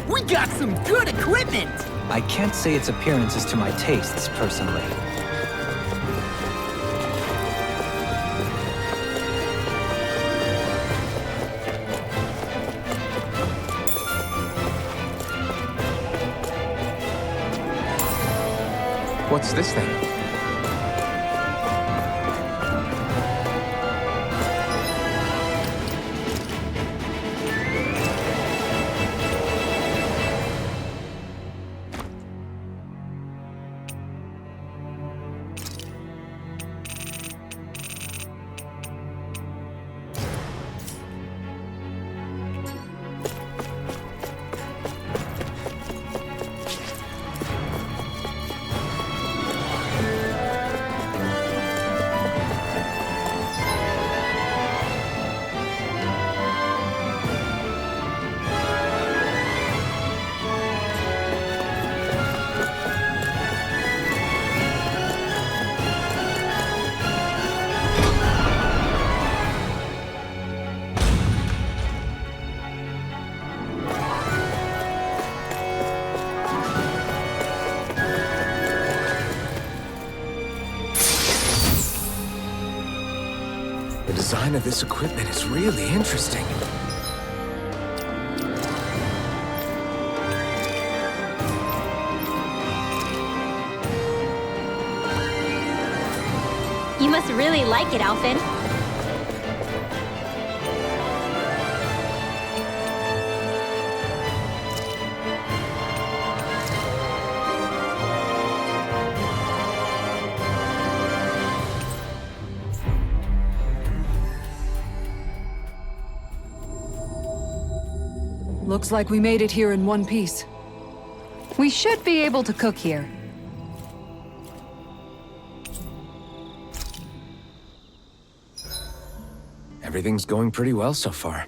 We got some good equipment! I can't say its appearance is to my tastes, personally. What's this thing? The design of this equipment is really interesting. You must really like it, Alphen. Looks like we made it here in one piece. We should be able to cook here. Everything's going pretty well so far.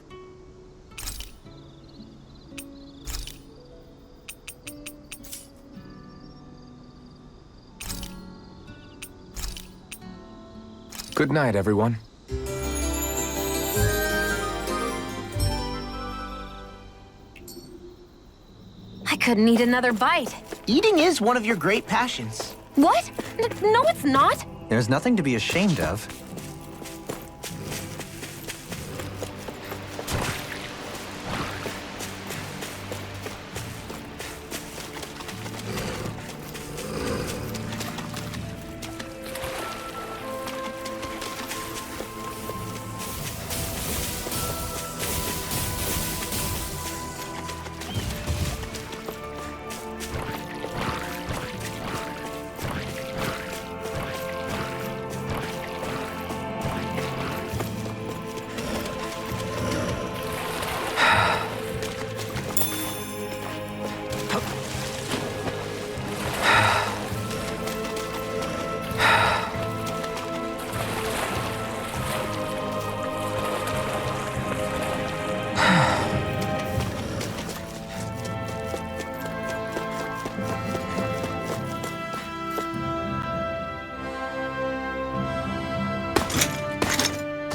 Good night, everyone. I couldn't eat another bite. Eating is one of your great passions. What? No, it's not. There's nothing to be ashamed of.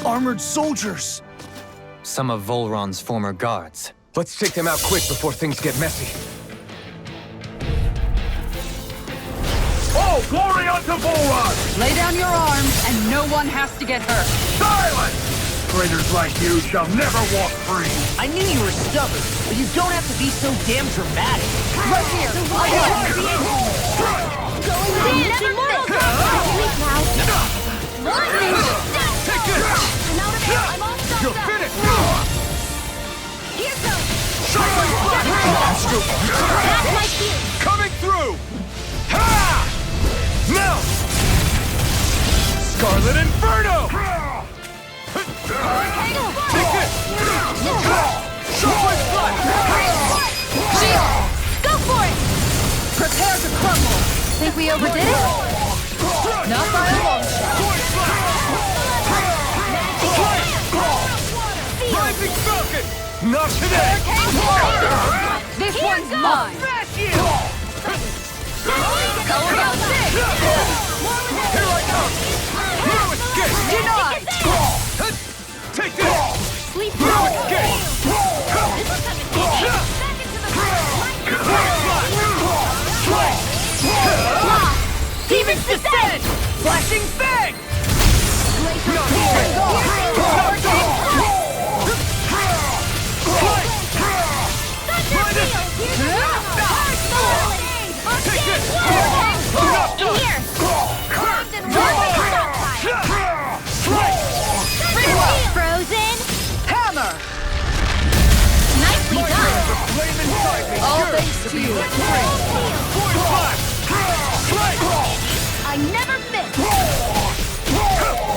Armored soldiers! Some of Volron's former guards. Let's take them out quick before things get messy. Oh, glory unto Volron! Lay down your arms, and no one has to get hurt. Silence! Traitors like you shall never walk free. I knew you were stubborn, but you don't have to be so damn dramatic. Right here! Take this! I'm out of it! I'm all stuffed You're up! finished! Here goes! Shot! That's my cue! Coming through! Ha! Now! Scarlet Inferno! Take this! Shockwave Flash! Shion! Go for it! Prepare to crumble! Think we overdid it? Not by a long shot. Rising Falcon! Not today! This one's mine! Smash you! Go about six! Here I come! No escape! Denied! Take this! Sleep No well! escape! This is coming easy! Back into the room! descend! Flashing fang! Frozen. Hammer! Nicely done. All thanks to you. I never miss.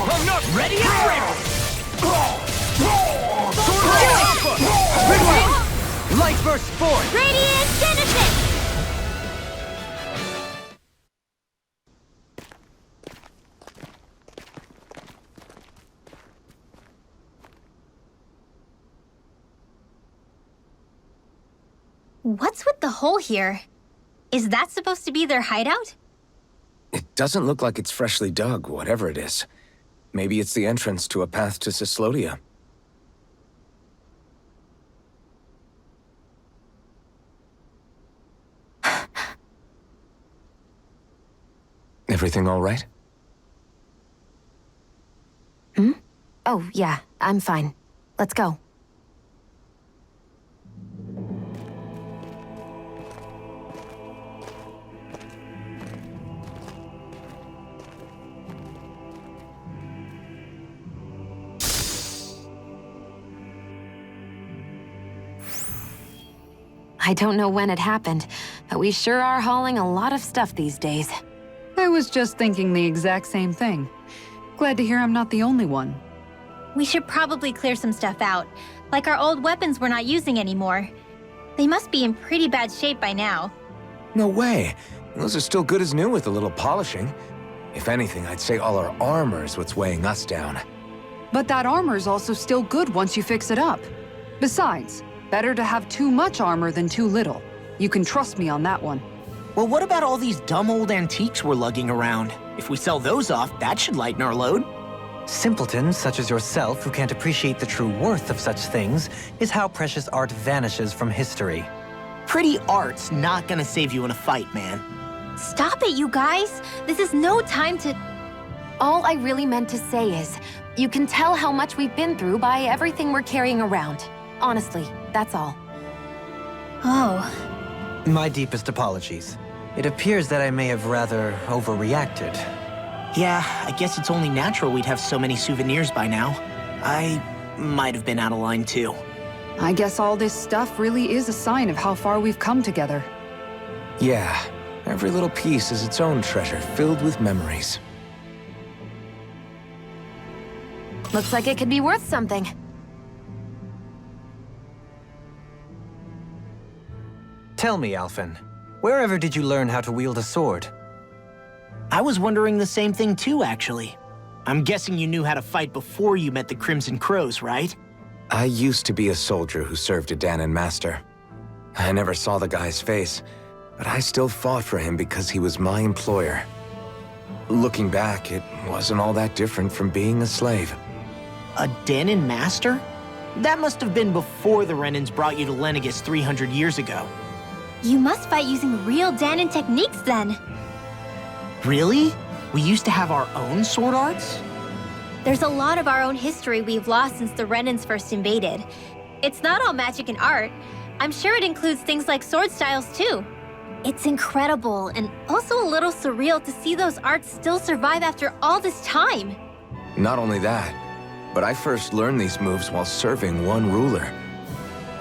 I'm not Ready and ready! Light burst forth! Radiant Genesis. What's with the hole here? Is that supposed to be their hideout? It doesn't look like it's freshly dug, whatever it is. Maybe it's the entrance to a path to Cislovia. Everything all right? Oh, yeah, I'm fine. Let's go. I don't know when it happened, but we sure are hauling a lot of stuff these days. I was just thinking the exact same thing. Glad to hear I'm not the only one. We should probably clear some stuff out, like our old weapons we're not using anymore. They must be in pretty bad shape by now. No way. Those are still good as new with a little polishing. If anything, I'd say all our armor is what's weighing us down. But that armor's also still good once you fix it up. Besides, better to have too much armor than too little. You can trust me on that one. Well, what about all these dumb old antiques we're lugging around? If we sell those off, that should lighten our load. Simpletons such as yourself who can't appreciate the true worth of such things is how precious art vanishes from history. Pretty art's not gonna save you in a fight, man. Stop it, you guys! This is no time to... All I really meant to say is, you can tell how much we've been through by everything we're carrying around. Honestly, that's all. Oh. My deepest apologies. It appears that I may have rather overreacted. Yeah, I guess it's only natural we'd have so many souvenirs by now. I might have been out of line too. I guess all this stuff really is a sign of how far we've come together. Yeah, every little piece is its own treasure filled with memories. Looks like it could be worth something. Tell me, Alphen, wherever did you learn how to wield a sword? I was wondering the same thing too, actually. I'm guessing you knew how to fight before you met the Crimson Crows, right? I used to be a soldier who served a Danon master. I never saw the guy's face, but I still fought for him because he was my employer. Looking back, it wasn't all that different from being a slave. A Danon master? That must have been before the Renans brought you to Lenegis 300 years ago. You must fight using real Danon techniques then. Really? We used to have our own sword arts? There's a lot of our own history we've lost since the Renans first invaded. It's not all magic and art. I'm sure it includes things like sword styles too. It's incredible and also a little surreal to see those arts still survive after all this time. Not only that, but I first learned these moves while serving one ruler,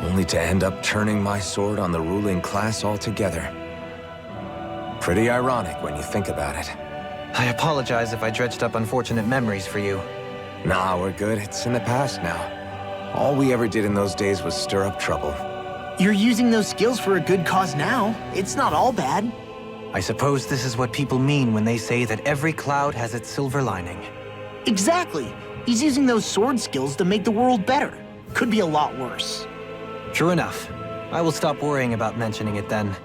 only to end up turning my sword on the ruling class altogether. Pretty ironic when you think about it. I apologize if I dredged up unfortunate memories for you. Nah, we're good. It's in the past now. All we ever did in those days was stir up trouble. You're using those skills for a good cause now. It's not all bad. I suppose this is what people mean when they say that every cloud has its silver lining. Exactly. He's using those sword skills to make the world better. Could be a lot worse. True enough. I will stop worrying about mentioning it then.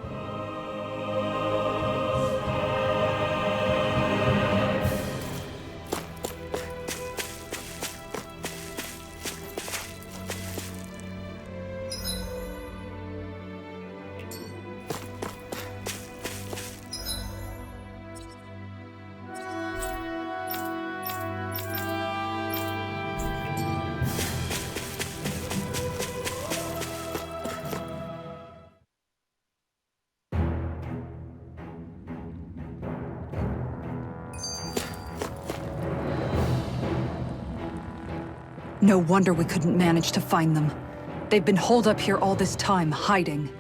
No wonder we couldn't manage to find them. They've been holed up here all this time, hiding.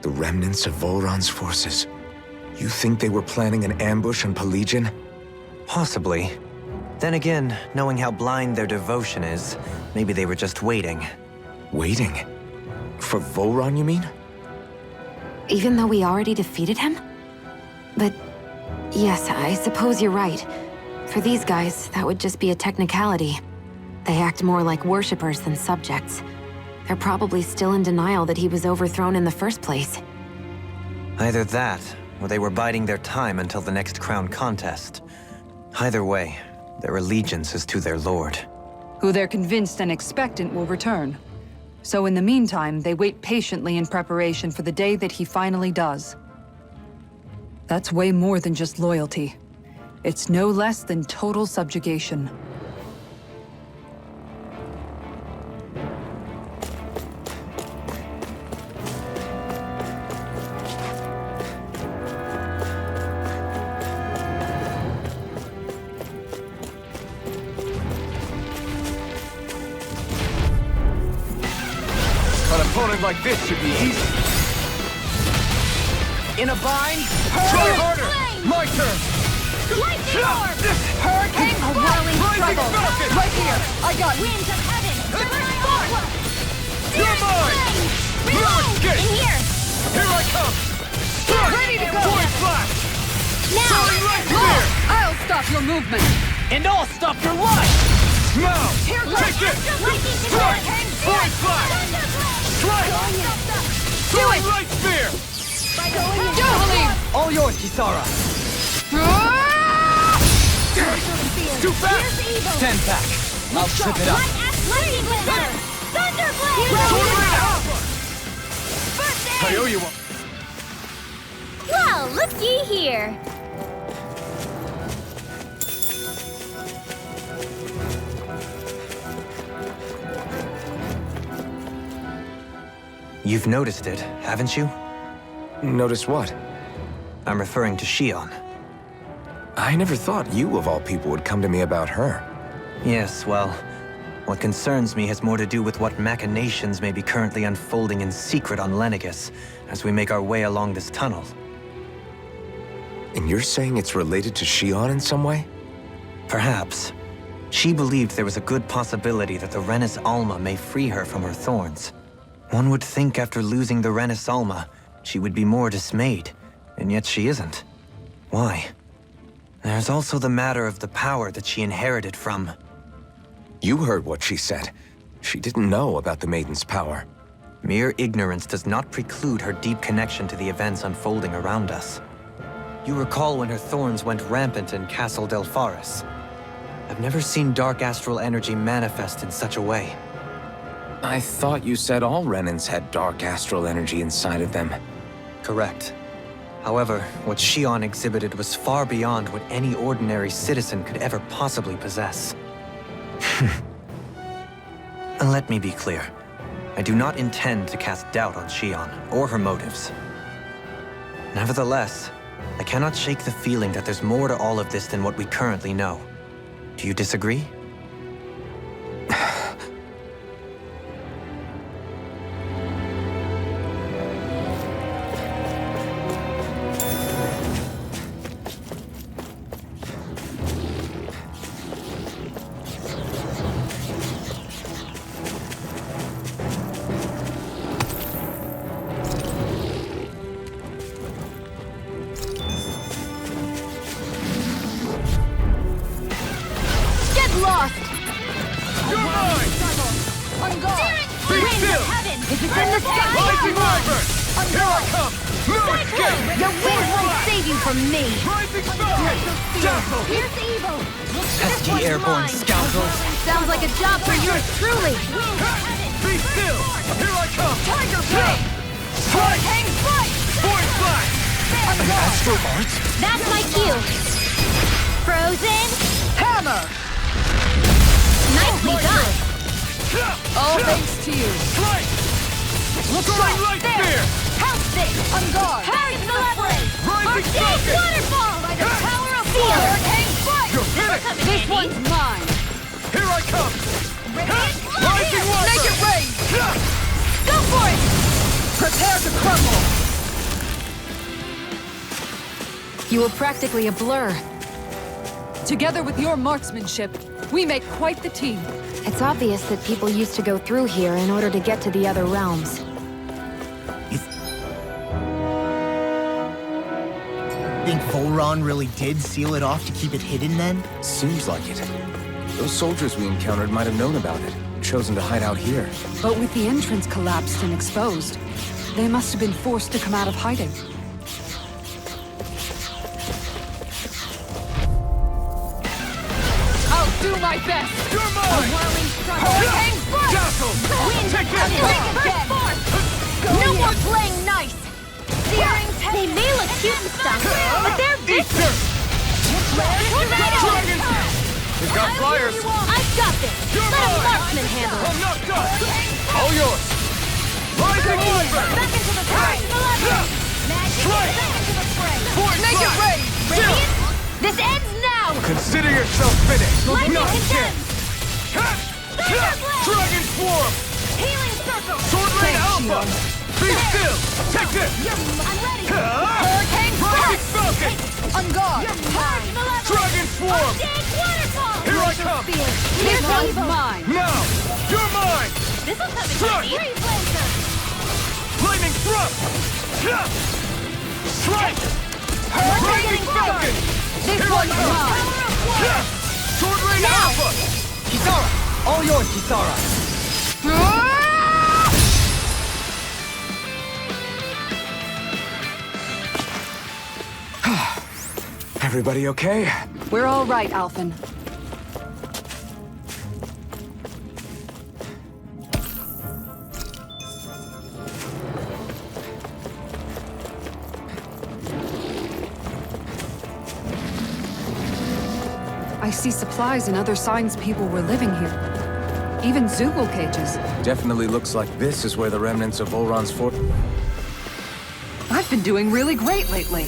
The remnants of Volron's forces. You think they were planning an ambush on Pelagian? Possibly. Then again, knowing how blind their devotion is, maybe they were just waiting. Waiting? For Volron, you mean? Even though we already defeated him? But yes, I suppose you're right. For these guys, that would just be a technicality. They act more like worshippers than subjects. They're probably still in denial that he was overthrown in the first place. Either that, or they were biding their time until the next crown contest. Either way, their allegiance is to their lord. Who they're convinced and expectant will return. So in the meantime, they wait patiently in preparation for the day that he finally does. That's way more than just loyalty. It's no less than total subjugation. An opponent like this should be easy. In a bind? Try harder! My turn! Lightning orb! Hurricane A strike! whirling Rising struggle! Falcon! Right here! I got you! Winds of heaven! Divine You're force! mine! Reload! Escape! In here! Here I come! Strike! Ready to go! Point flash! Now! Throwing right spear! I'll stop your movement! And I'll stop your life! Now! Here goes Take it! Lightning Strike! hurricane Point flash! Strike! Throwing right spear! Jubilee! All yours, Kisara. Too fast! Stand back. I'll trip it up. Lightning whisper! Thunderblade! I owe you one. Well, looky here. You've noticed it, haven't you? Notice what? I'm referring to Shion. I never thought you, of all people, would come to me about her. Yes, well, what concerns me has more to do with what machinations may be currently unfolding in secret on Lenegis as we make our way along this tunnel. And you're saying it's related to Shion in some way? Perhaps. She believed there was a good possibility that the Renis Alma may free her from her thorns. One would think after losing the Renis Alma, she would be more dismayed, and yet she isn't. Why? There's also the matter of the power that she inherited from... You heard what she said. She didn't know about the Maiden's power. Mere ignorance does not preclude her deep connection to the events unfolding around us. You recall when her thorns went rampant in Castle Del Faris. I've never seen dark astral energy manifest in such a way. I thought you said all Renans had dark astral energy inside of them. Correct. However, what Shion exhibited was far beyond what any ordinary citizen could ever possibly possess. And let me be clear. I do not intend to cast doubt on Shion or her motives. Nevertheless, I cannot shake the feeling that there's more to all of this than what we currently know. Do you disagree? Lost! You're mine! On guard! Be Winds still! of heaven! Is it in the sky? Rising Wyvern! Here I come! No escape! Your wind won't save you from me! Rising Falcon! Dazzle! Here's evil! Pesky airborne scoundrels! Sounds like a job for yours truly! Be still! Here I come! Tiger Blade! Strike! Void Flash! Astral arts? That's my cue! Frozen! Hammer! Nicely done! All thanks to you. Strike! Look Throwing sharp! light spear! House this! On guard! Harry the Leopard! Rising Arcade Falcon! Waterfall! By the power of Seal! Seal! Hurricane strike! You're finished! This one's mine! Here I come! Rising Watcher! Make it rain! Go for it! Prepare to crumble! You were practically a blur. Together with your marksmanship, we make quite the team. It's obvious that people used to go through here in order to get to the other realms. Think Volron really did seal it off to keep it hidden then? Seems like it. Those soldiers we encountered might have known about it, chosen to hide out here. But with the entrance collapsed and exposed, they must have been forced to come out of hiding. I'll do my best! You're mine! Hurricane Force! Dazzle! Take this! No more playing nice! They may look cute and stuff, but they're vicious! Dragon! We've got flyers! I've got this! You're Let a mine! marksman handle it! I'm knocked up! All yours! Rising Watcher! Back into the fray! Strike! Force Make it Slash! rain! Shield! This ends now! Consider yourself finished! Lightning Not condemned! yet! Dragon Swarm! Healing circle! Sword Rain Thanks, Alpha! Be still! Take this! I'm ready! Hurricane Force! Falcon! On guard! Charge malevolence! Dragon Swarm! Dig waterfall! Here I come! This one's mine! Now! You're mine! This will come in Strike! handy! Blazer! Flaming Thrust! Strike! Rising Falcon! This Here I one's come! mine! Sword Rain Alpha! Kisara! All yours, Kisara! Everybody okay? We're all right, Alphen. I see supplies and other signs people were living here. Even Zoogle cages. Definitely looks like this is where the remnants of Volron's fort... I've been doing really great lately.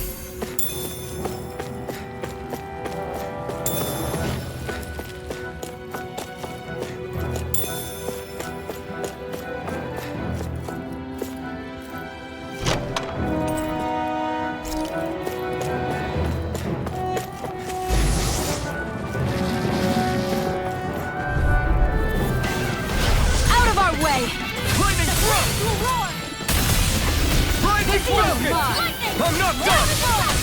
Flaming Thrust! Rising Falcon! I'm not done!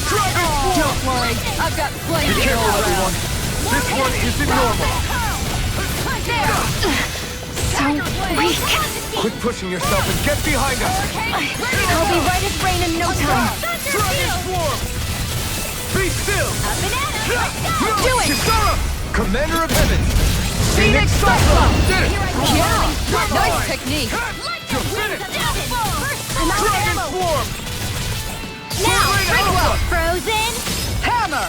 Dragon Swarm! Don't worry, I've got plenty Be to go careful, around. everyone! This one isn't normal! So weak. Quit pushing yourself and get behind us! I'll be right as rain in no time! Dragon Swarm! Be still! Do it! Kisara! Commander of Heaven! Phoenix Cyclone! Did it! Yeah! Nice technique! You're finished! Dragon Dragon Swarm! Now, Sword Rain Frankwell! Alpha! Frozen! Hammer!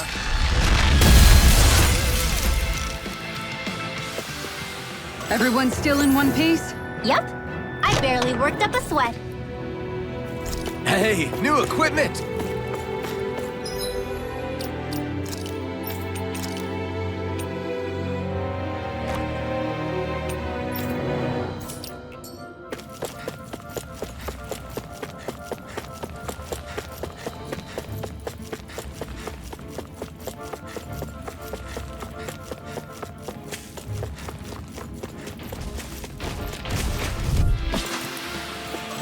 Everyone still in one piece? Yep. I barely worked up a sweat. Hey, new equipment!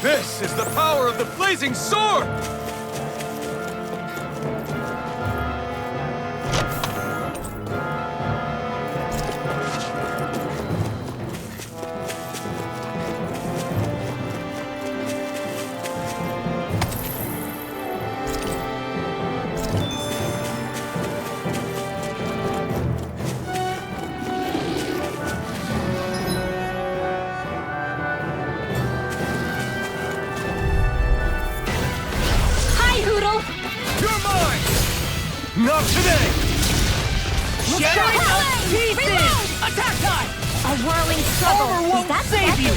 This is the power of the blazing sword! You're mine! Not today! Shattering of pieces! Attack time! A whirling struggle. Is that save you?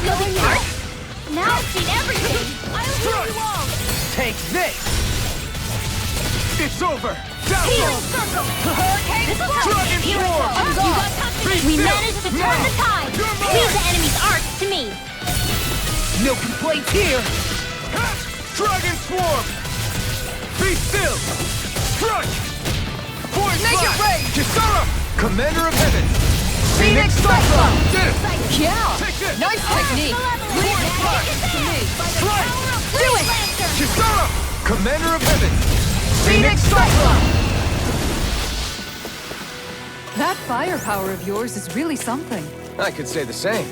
Now I've seen everything. I'll heal you all. Take this! It's over! Healing Dazzle! circle. Hurricane. This will help. Dragon Healing Swarm! circle. You got company We managed to turn the tide! Leave the enemy's arcs to me! No complaints here! Dragon Swarm! Be still! Crush! Force Make it rain! Kisara! Commander of Heaven! Phoenix Cyclone! Did it! Yeah! Take this! Nice technique! Force Flash! To me! Strike! Do it! Kisara! Commander of Heaven! Phoenix Cyclone! That firepower of yours is really something. I could say the same.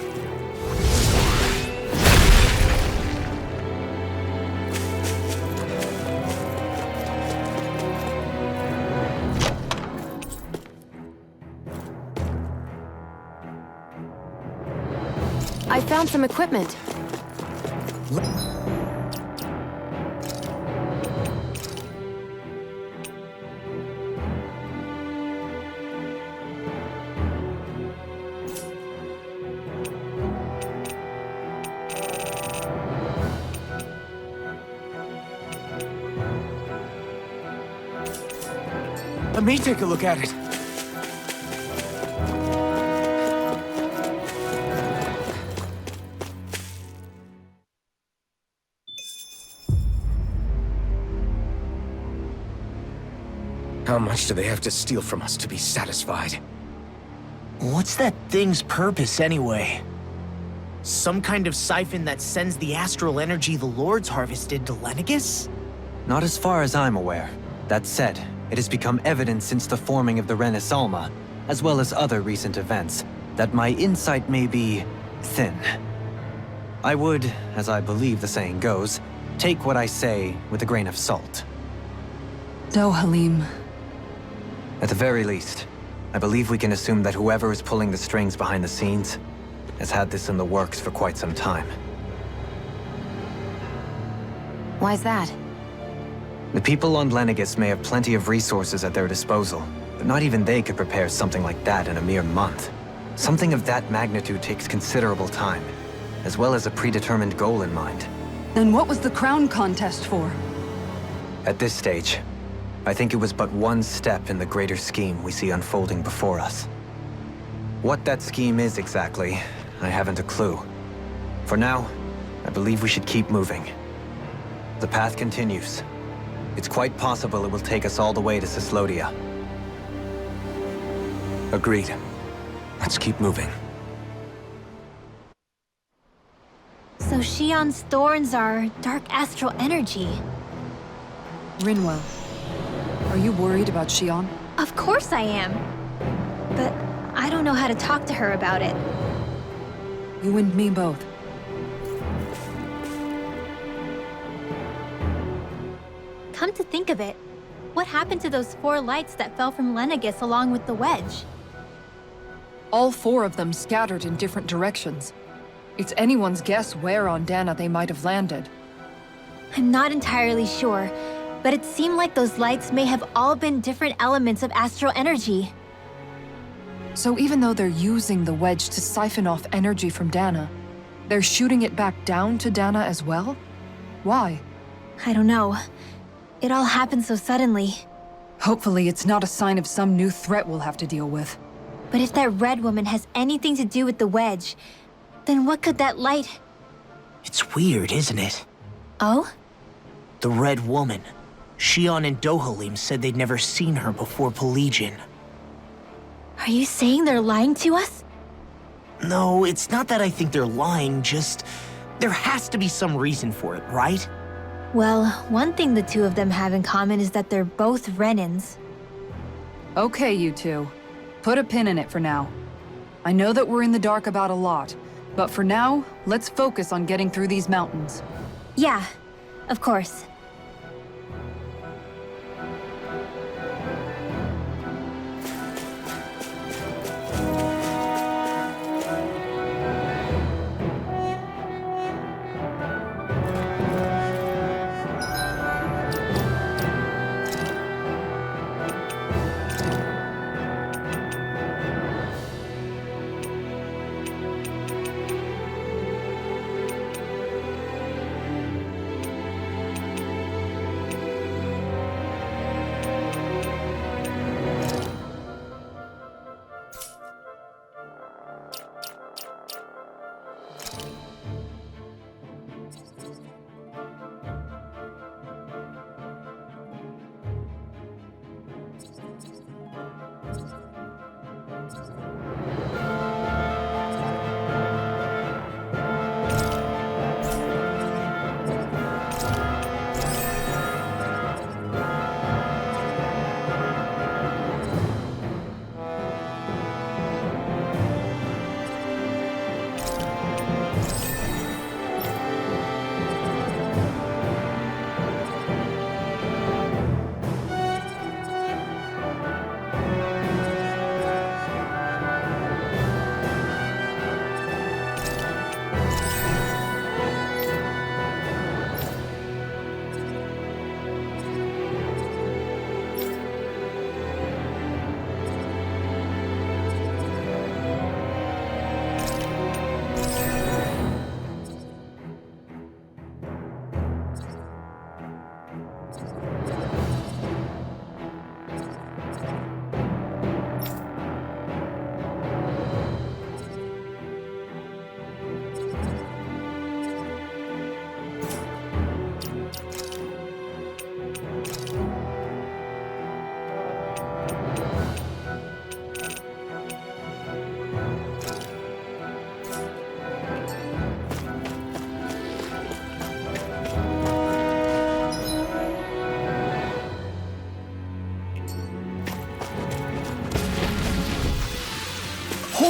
I found some equipment. Let me take a look at it. How much do they have to steal from us to be satisfied? What's that thing's purpose, anyway? Some kind of siphon that sends the astral energy the Lords harvested to Lenegis? Not as far as I'm aware. That said, it has become evident since the forming of the Renis Alma, as well as other recent events, that my insight may be thin. I would, as I believe the saying goes, take what I say with a grain of salt. Halim. At the very least, I believe we can assume that whoever is pulling the strings behind the scenes has had this in the works for quite some time. Why's that? The people on Lenegis may have plenty of resources at their disposal, but not even they could prepare something like that in a mere month. Something of that magnitude takes considerable time, as well as a predetermined goal in mind. Then what was the crown contest for? At this stage, I think it was but one step in the greater scheme we see unfolding before us. What that scheme is exactly, I haven't a clue. For now, I believe we should keep moving. The path continues. It's quite possible it will take us all the way to Cislovia. Agreed. Let's keep moving. So Shion's thorns are dark astral energy. Rinwell, are you worried about Shion? Of course I am. But I don't know how to talk to her about it. You and me both. Come to think of it, what happened to those 4 lights that fell from Lenegis along with the wedge? All 4 of them scattered in different directions. It's anyone's guess where on Dana they might have landed. I'm not entirely sure, but it seemed like those lights may have all been different elements of astral energy. So even though they're using the wedge to siphon off energy from Dana, they're shooting it back down to Dana as well? Why? I don't know. It all happened so suddenly. Hopefully it's not a sign of some new threat we'll have to deal with. But if that red woman has anything to do with the wedge, then what could that light... It's weird, isn't it? Oh? The Red Woman. Shion and Dohalim said they'd never seen her before Pelagian. Are you saying they're lying to us? No, it's not that I think they're lying, just... there has to be some reason for it, right? Well, one thing the 2 of them have in common is that they're both Renins. Okay, you 2. Put a pin in it for now. I know that we're in the dark about a lot, but for now, let's focus on getting through these mountains. Yeah, of course.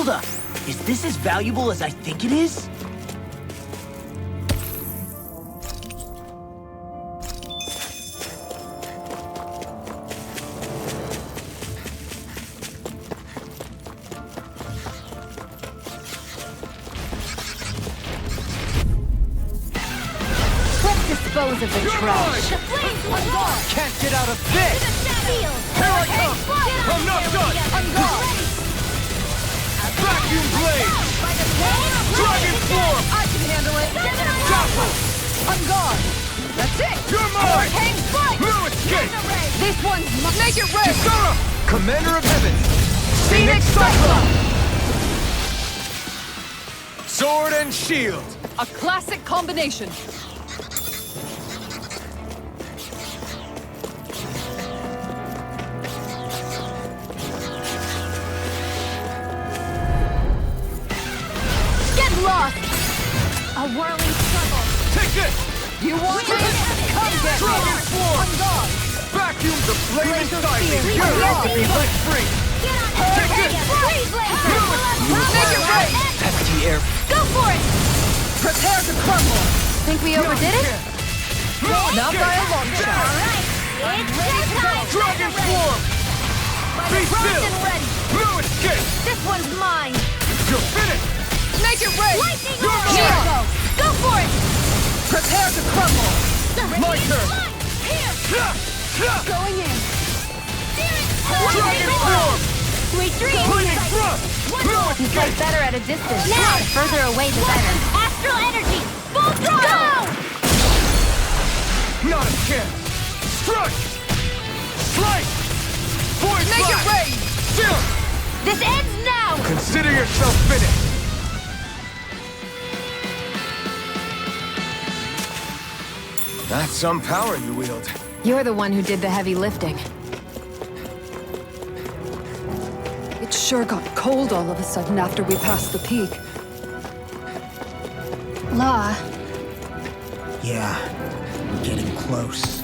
Hold up! Is this as valuable as I think it is? Let's dispose of the trash. The flames will roar! Can't get out of this! Here I come! I'm not done! I'm gone! Vacuum blade! Dragon form! I can handle it! Topple! I'm gone! That's it! You're mine! Hang fight! No escape! This one's make it red! Kisara! Commander of Heaven! Phoenix Cyclone! Sword and shield! A classic combination. Get lost! A whirling struggle. Take it! You want me? Come get me! Dragon form! I'm gone! Vacuum the flame Glacial inside me! spear. You're Yes, about to be evil. let free! Get on Take it! it! Freeze laser! Make it red! Pesky air! Go for it! Prepare to crumble! Think we overdid it? Not by a long shot. Alright, it's showtime! Dragon form! Be still! And ready! No escape! This one's mine! You're finished! Make it red! Lightning You're orb! mine! Go! Go for it! Prepare to crumble! My turn! Here! Going in! Dragon form! Sweet dreams! Lightning thrust! No He's escape! like better at a distance. Now! The further away, the better. Astral energy! Full throttle! Not a chance! Strike! Slice! Void Make it blast! rain! Still! This ends now! Consider yourself finished! That's some power you wield. You're the one who did the heavy lifting. It sure got cold all of a sudden after we passed the peak. Law. Yeah, we're getting close.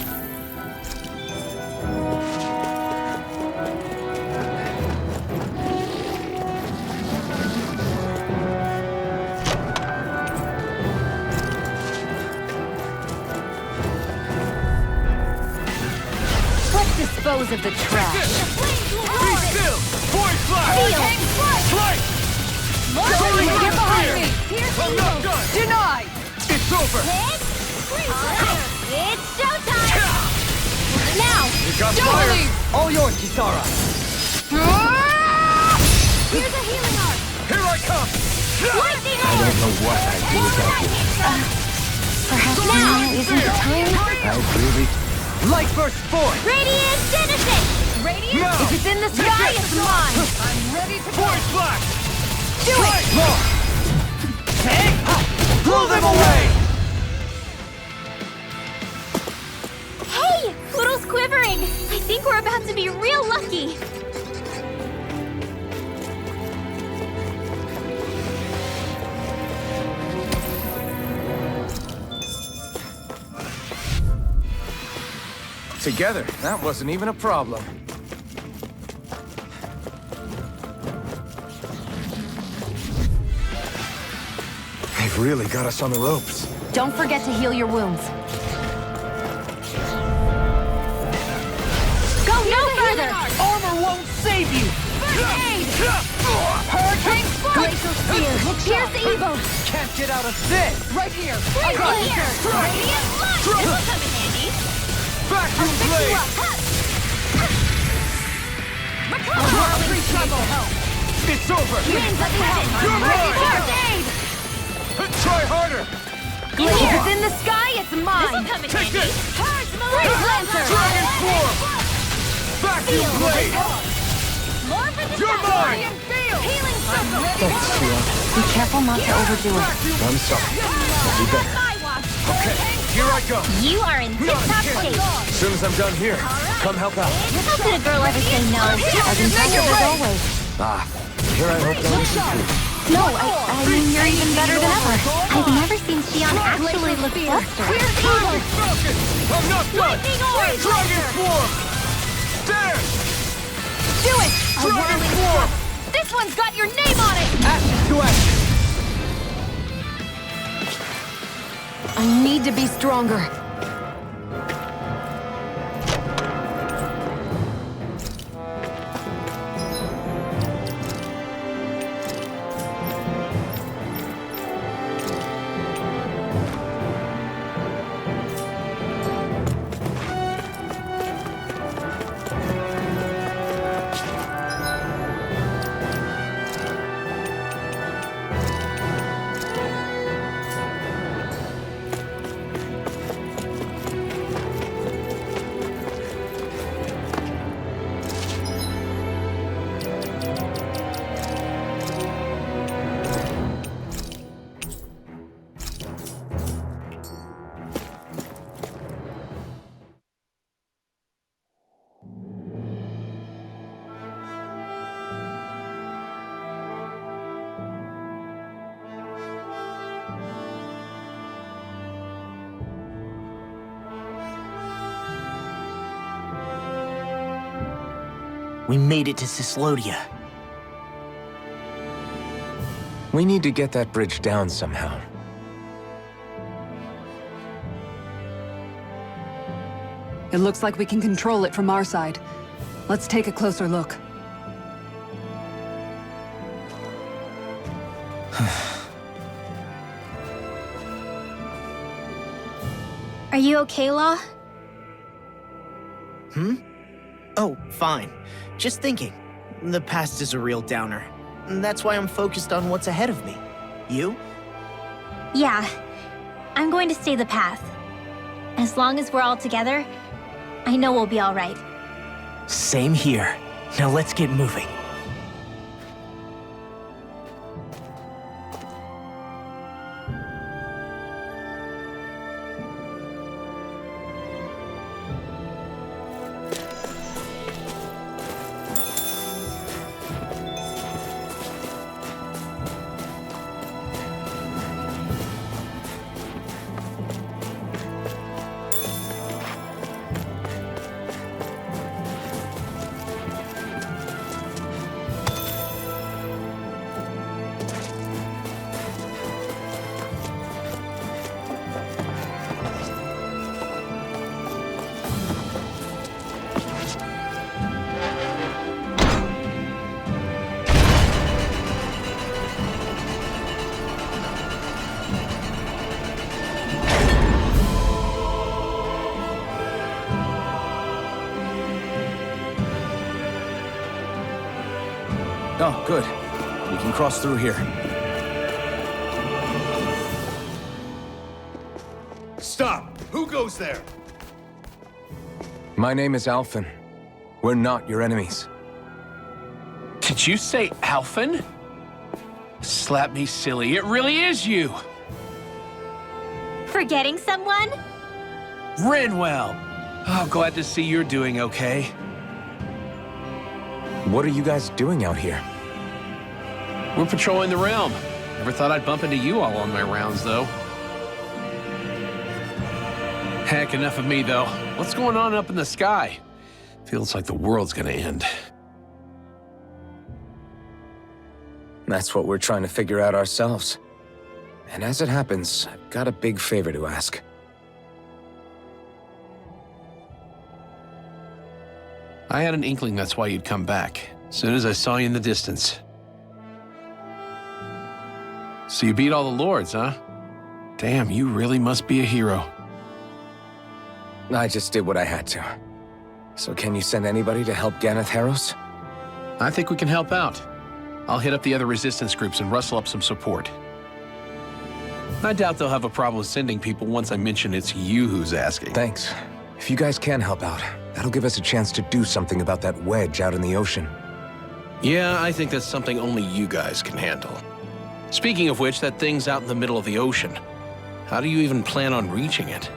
Let's dispose of the trash. Be still! Void blast! Slice! Get behind me! I'm not done! Deny! It's over! It's showtime! Now! You got Don't fire! leave! All yours, Kisara! Here's a healing arc! Here I come! Lightning orb! know what I'd do without you. Perhaps now isn't the time? I really... Light burst forth! Radiant Genesis! Radiant? Now! If it's in the sky, it's mine! I'm ready to go! Void blast! Do it! Blow them away! Hey! Poodle's quivering! I think we're about to be real lucky! Together, that wasn't even a problem. They've really got us on the ropes. Don't forget to heal your wounds. Go no further! Armor won't save you! Aid! Hurricane Glacial Spear! Here's the Evo! Can't get out of this! Right here! I got here! Radiant Light! This will come in handy! Vacuum blade! Whirling trouble! It's over! Winds of heaven! You're mine! First aid! Try harder! If it's in the sky, it's mine! This will come in Take handy! this! Freeze Lancer! Dragon form! Vacuum blade! More for the You're mine! Healing circle! Thanks, Shion. Be careful not to overdo it. I'm sorry. I'll do better. Okay, here I go. You are in tip-top shape! As soon as I'm done here, come help out. How could a girl ever say no? As impressive as always. Ah, here I hope that was true. No, I mean, you're even better than ever. I've never seen Shion actually look flustered. Here's the Evo! Falcon! I'm not done! Lightning orb! Dragon form! There! Do it! Dragon form! Do This one's got your name on it! Action to action! I need to be stronger. We made it to Cislovia. We need to get that bridge down somehow. It looks like we can control it from our side. Let's take a closer look. Are you okay, Law? Oh, fine. Just thinking. The past is a real downer. That's why I'm focused on what's ahead of me. You? Yeah. I'm going to stay the path. As long as we're all together, I know we'll be all right. Same here. Now let's get moving. Oh, good. We can cross through here. Stop! Who goes there? My name is Alphen. We're not your enemies. Did you say Alphen? Slap me silly, it really is you! Forgetting someone? Renwell! Oh, glad to see you're doing okay. What are you guys doing out here? We're patrolling the realm. Never thought I'd bump into you all on my rounds, though. Heck, enough of me, though. What's going on up in the sky? Feels like the world's gonna end. That's what we're trying to figure out ourselves. And as it happens, I've got a big favor to ask. I had an inkling that's why you'd come back, as soon as I saw you in the distance. So you beat all the lords, huh? Damn, you really must be a hero. I just did what I had to. So can you send anybody to help Ganeth Harros? I think we can help out. I'll hit up the other resistance groups and rustle up some support. I doubt they'll have a problem sending people once I mention it's you who's asking. Thanks. If you guys can help out, that'll give us a chance to do something about that wedge out in the ocean. Yeah, I think that's something only you guys can handle. Speaking of which, that thing's out in the middle of the ocean. How do you even plan on reaching it?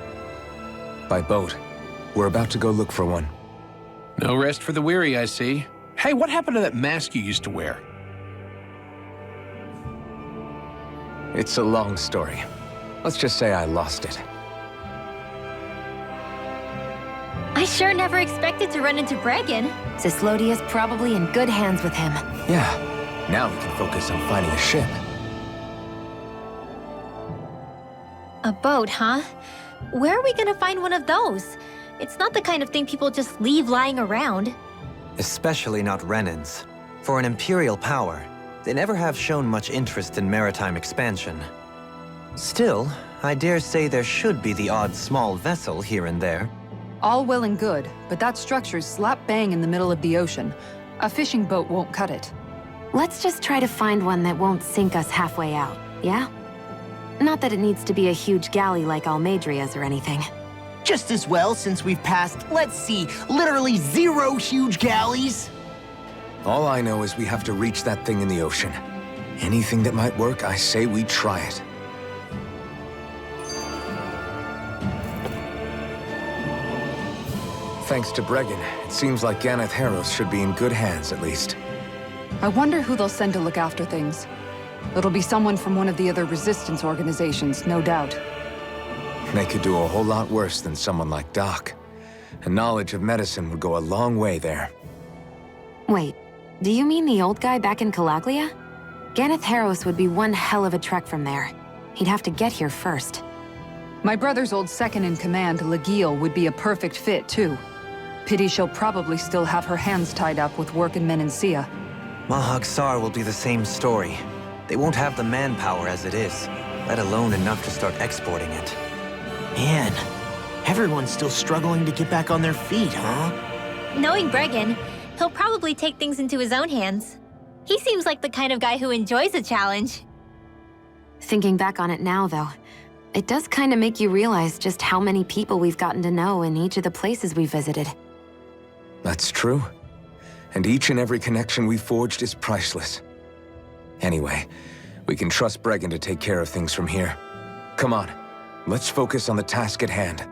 By boat. We're about to go look for one. No rest for the weary, I see. Hey, what happened to that mask you used to wear? It's a long story. Let's just say I lost it. I sure never expected to run into Bregan. Cislovia's probably in good hands with him. Yeah, Now we can focus on finding a ship. A boat, huh? Where are we gonna find one of those? It's not the kind of thing people just leave lying around. Especially not Renans. For an Imperial power, they never have shown much interest in maritime expansion. Still, I dare say there should be the odd small vessel here and there. All well and good, but that structure's slap bang in the middle of the ocean. A fishing boat won't cut it. Let's just try to find one that won't sink us halfway out, yeah? Not that it needs to be a huge galley like Almedria's or anything. Just as well since we've passed, let's see, literally 0 huge galleys. All I know is we have to reach that thing in the ocean. Anything that might work, I say we try it. Thanks to Bregan, it seems like Ganeth Harros should be in good hands, at least. I wonder who they'll send to look after things. It'll be someone from one of the other resistance organizations, no doubt. They could do a whole lot worse than someone like Doc. A knowledge of medicine would go a long way there. Wait, do you mean the old guy back in Calaglia? Ganeth Harros would be one hell of a trek from there. He'd have to get here first. My brother's old second-in-command, Legil, would be a perfect fit, too. Pity she'll probably still have her hands tied up with work in Menancia. Mahag Sar will be the same story. They won't have the manpower as it is, let alone enough to start exporting it. Man, everyone's still struggling to get back on their feet, huh? Knowing Bregan, he'll probably take things into his own hands. He seems like the kind of guy who enjoys a challenge. Thinking back on it now, though, it does kind of make you realize just how many people we've gotten to know in each of the places we visited. That's true. And each and every connection we forged is priceless. Anyway, we can trust Bregan to take care of things from here. Come on, let's focus on the task at hand.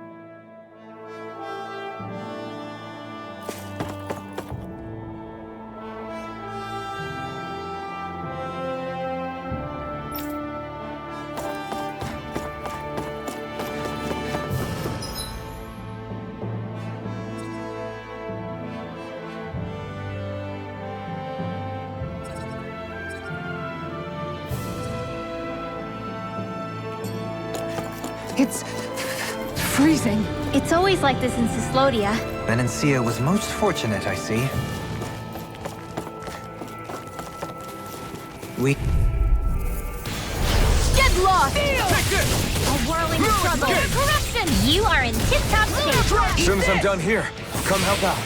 It's freezing. It's always like this in Cislovia. Menancia was most fortunate, I see. We... Get lost! A whirling struggle. Correction! You are in tip-top shape. As soon as I'm done here, I'll come help out.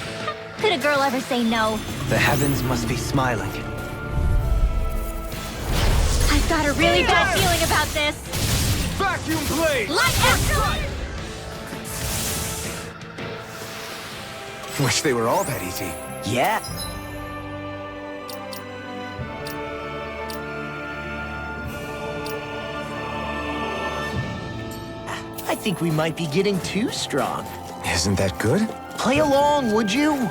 Could a girl ever say no? The heavens must be smiling. I've got a really bad feeling about this. Vacuum blade! Light action! Wish they were all that easy. Yeah. I think we might be getting too strong. Isn't that good? Play along, would you?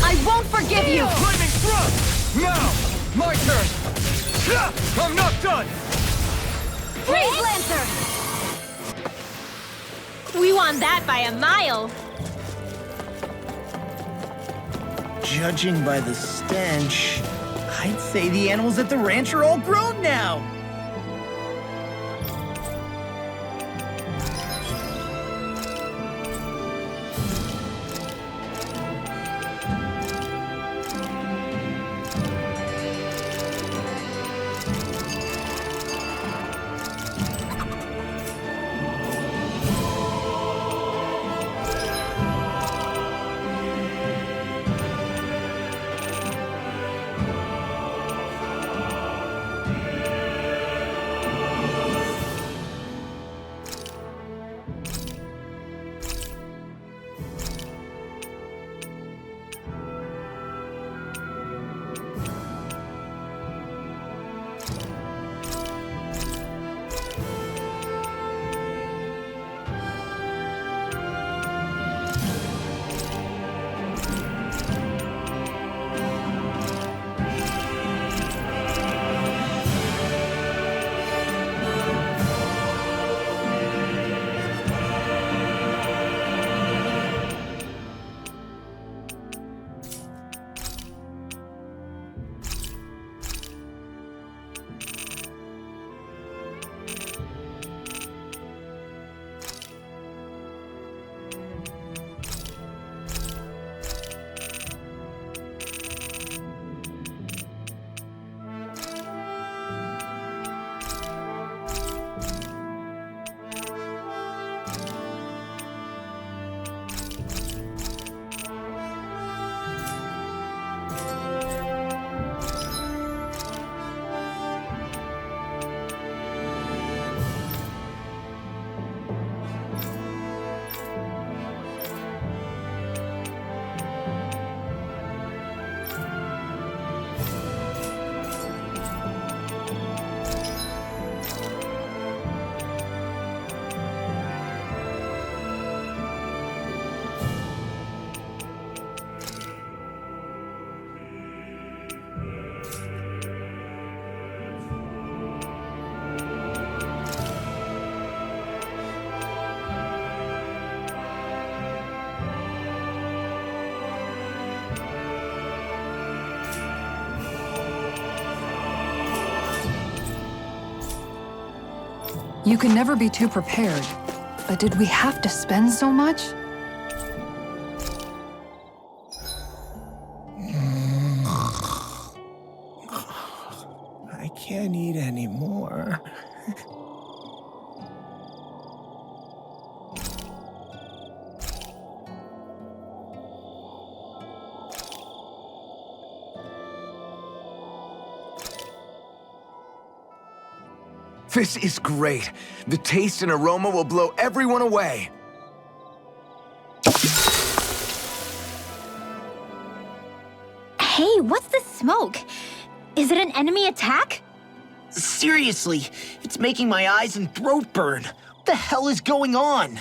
I won't forgive you! Lightning thrust! Now! My turn! I'm not done! Freeze Lancer! We won that by a mile. Judging by the stench, I'd say the animals at the ranch are all grown now. You can never be too prepared. But did we have to spend so much? I can't eat anymore. This is great. The taste and aroma will blow everyone away. Hey, what's the smoke? Is it an enemy attack? Seriously, it's making my eyes and throat burn. What the hell is going on?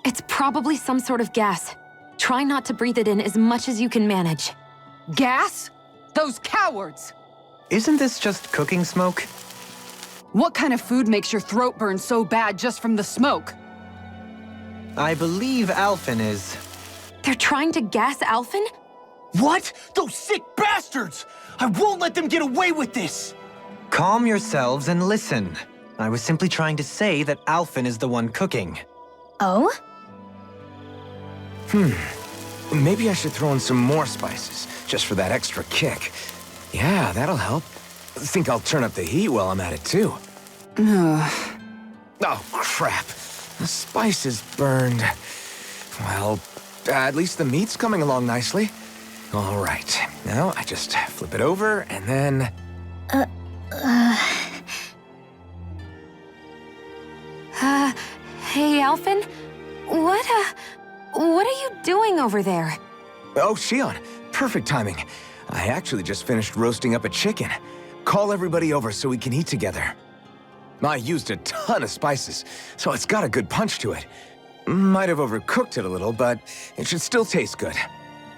It's probably some sort of gas. Try not to breathe it in as much as you can manage. Gas? Those cowards! Isn't this just cooking smoke? What kind of food makes your throat burn so bad just from the smoke? I believe Alphen is... They're trying to gas Alphen? What? Those sick bastards! I won't let them get away with this! Calm yourselves and listen. I was simply trying to say that Alphen is the one cooking. Oh? Maybe I should throw in some more spices, just for that extra kick. Yeah, that'll help. Think I'll turn up the heat while I'm at it, too. Oh, crap. The spice is burned. Well, at least the meat's coming along nicely. All right. Now, I just flip it over, and then... Hey, Alphen? What are you doing over there? Oh, Shion. Perfect timing. I actually just finished roasting up a chicken. Call everybody over so we can eat together. I used a ton of spices, so it's got a good punch to it. Might have overcooked it a little, but it should still taste good.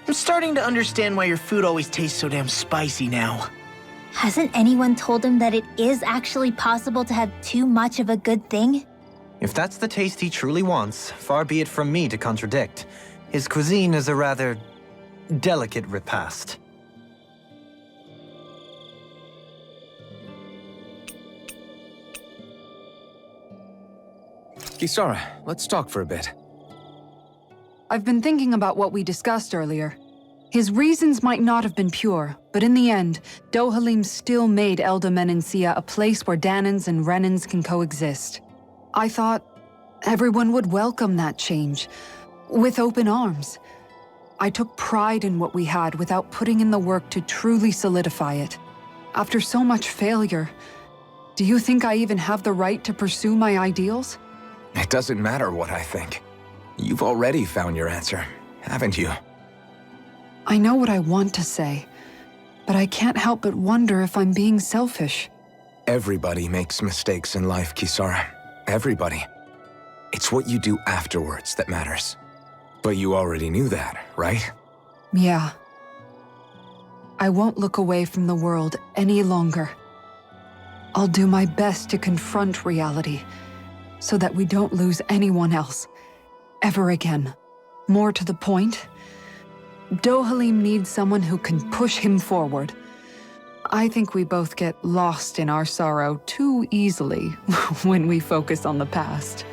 I'm starting to understand why your food always tastes so damn spicy now. Hasn't anyone told him that it is actually possible to have too much of a good thing? If that's the taste he truly wants, far be it from me to contradict. His cuisine is a rather delicate repast. Kisara, let's talk for a bit. I've been thinking about what we discussed earlier. His reasons might not have been pure, but in the end, Dohalim still made Elda Menencia a place where Danans and Renans can coexist. I thought everyone would welcome that change, with open arms. I took pride in what we had without putting in the work to truly solidify it. After so much failure, do you think I even have the right to pursue my ideals? It doesn't matter what I think. You've already found your answer, haven't you? I know what I want to say, but I can't help but wonder if I'm being selfish. Everybody makes mistakes in life, Kisara. Everybody. It's what you do afterwards that matters. But you already knew that, right? Yeah. I won't look away from the world any longer. I'll do my best to confront reality, so that we don't lose anyone else, ever again. More to the point, Dohalim needs someone who can push him forward. I think we both get lost in our sorrow too easily when we focus on the past.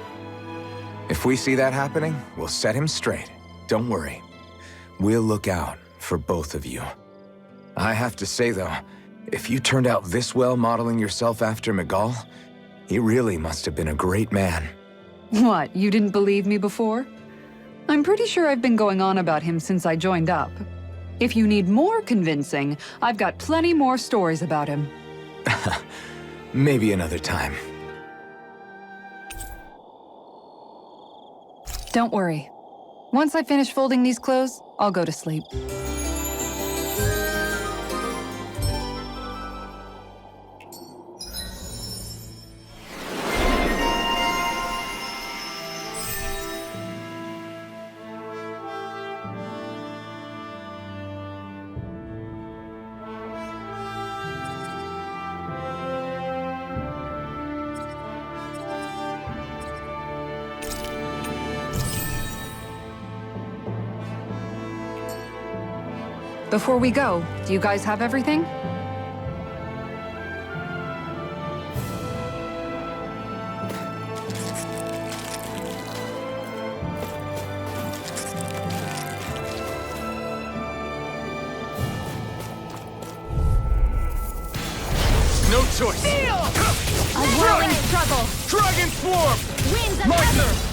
If we see that happening, we'll set him straight. Don't worry. We'll look out for both of you. I have to say, though, if you turned out this well modeling yourself after Miguel, he really must have been a great man. What, you didn't believe me before? I'm pretty sure I've been going on about him since I joined up. If you need more convincing, I've got plenty more stories about him. Maybe another time. Don't worry. Once I finish folding these clothes, I'll go to sleep. Before we go, do you guys have everything? choice! A whirling struggle. Dragon Swarm! Winds of My heaven. turn!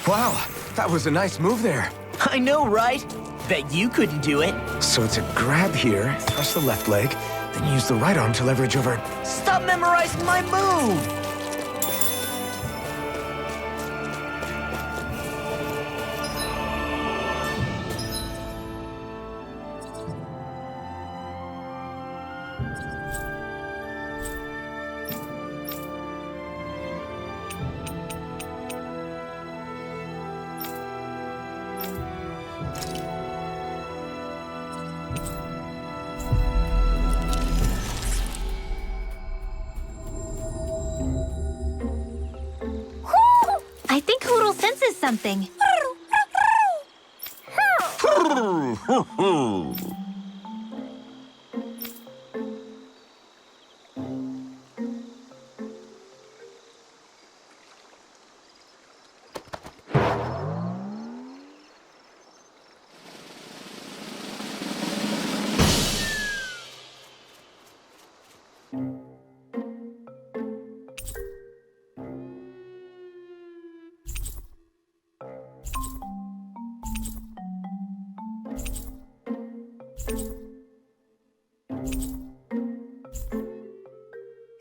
Wow, that was a nice move there. I know, right? Bet you couldn't do it. So it's a grab here, thrust the left leg, then use the right arm to leverage over. Stop memorizing my move! I think Hoodle senses something.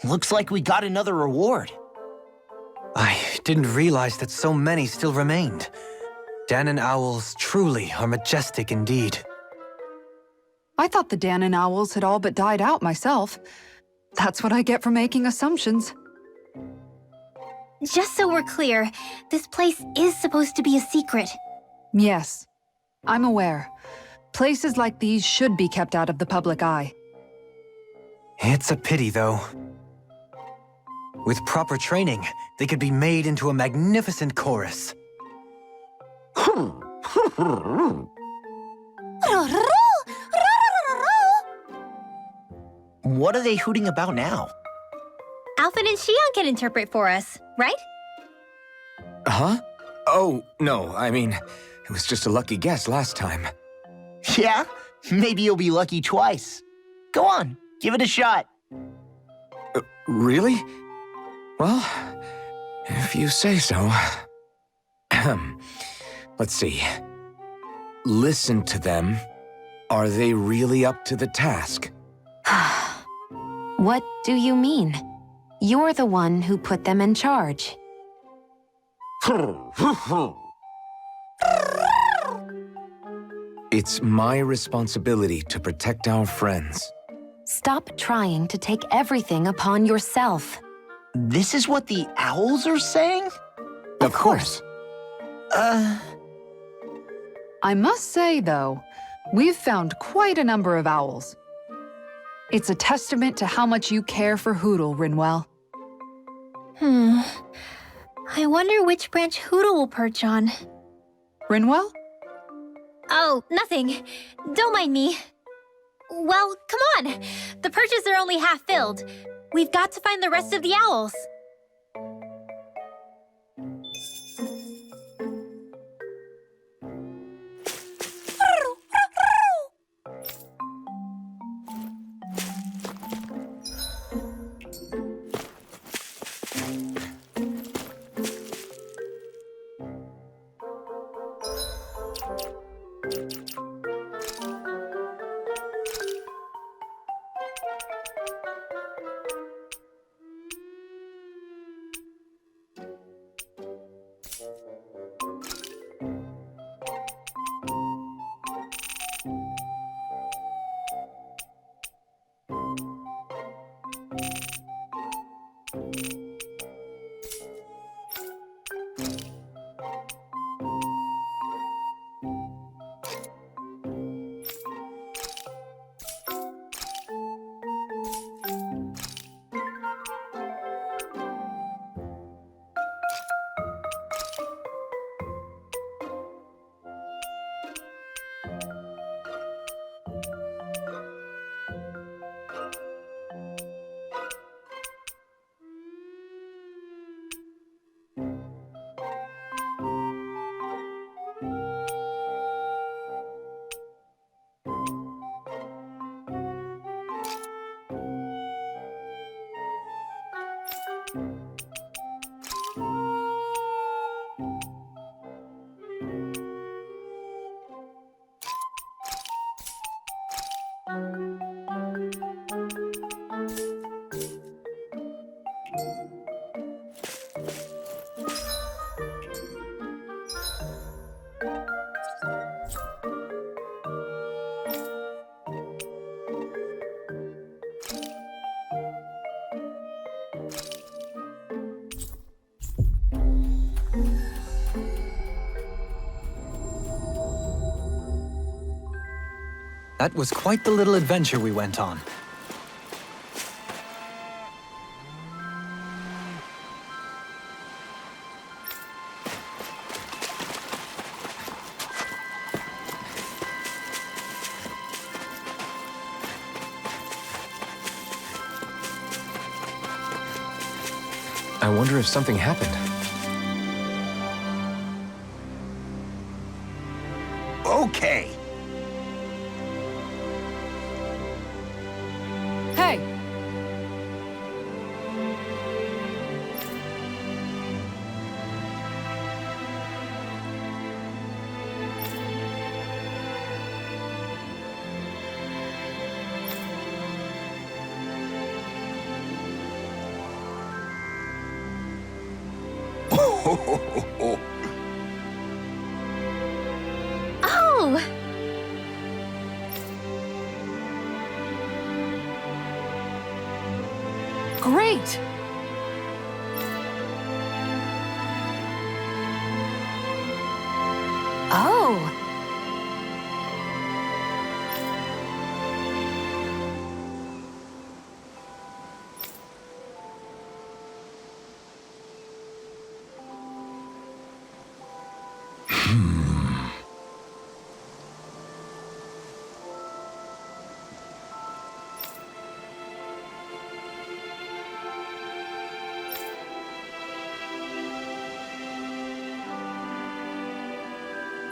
Looks like we got another reward. I didn't realize that so many still remained. Danon owls truly are majestic indeed. I thought the Danon owls had all but died out myself. That's what I get for making assumptions. Just so we're clear, this place is supposed to be a secret. Yes, I'm aware. Places like these should be kept out of the public eye. It's a pity, though. With proper training, they could be made into a magnificent chorus. What are they hooting about now? Alphen and Shion can interpret for us, right? Huh? Oh, no, I mean, it was just a lucky guess last time. Yeah? Maybe you'll be lucky twice. Go on, give it a shot. Really? Well, if you say so. Let's see. Listen to them. Are they really up to the task? What do you mean? You're the one who put them in charge. It's my responsibility to protect our friends. Stop trying to take everything upon yourself. This is what the owls are saying? Of course. I must say, though, we've found quite a number of owls. It's a testament to how much you care for Hoodle, Rinwell. I wonder which branch Hoodle will perch on. Rinwell? Oh, nothing. Don't mind me. Well, come on. The perches are only half filled. We've got to find the rest of the owls. That was quite the little adventure we went on. I wonder if something happened. Okay. Hey! Oh! Great! Oh!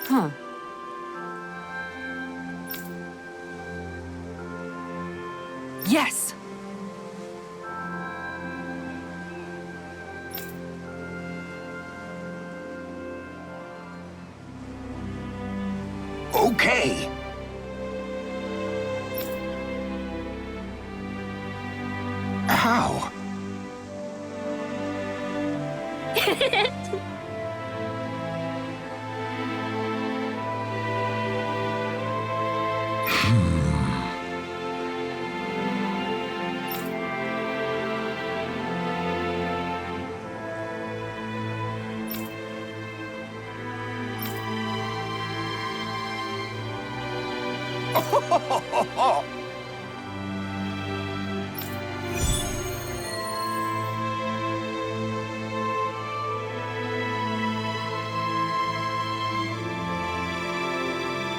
Huh. Yes! Okay. Ow.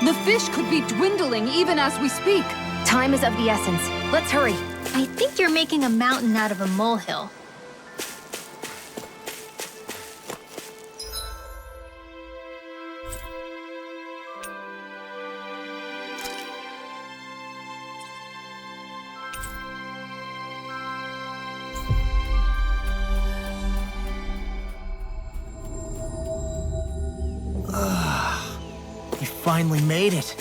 The fish could be dwindling even as we speak. Time is of the essence. Let's hurry. I think you're making a mountain out of a molehill. We finally made it.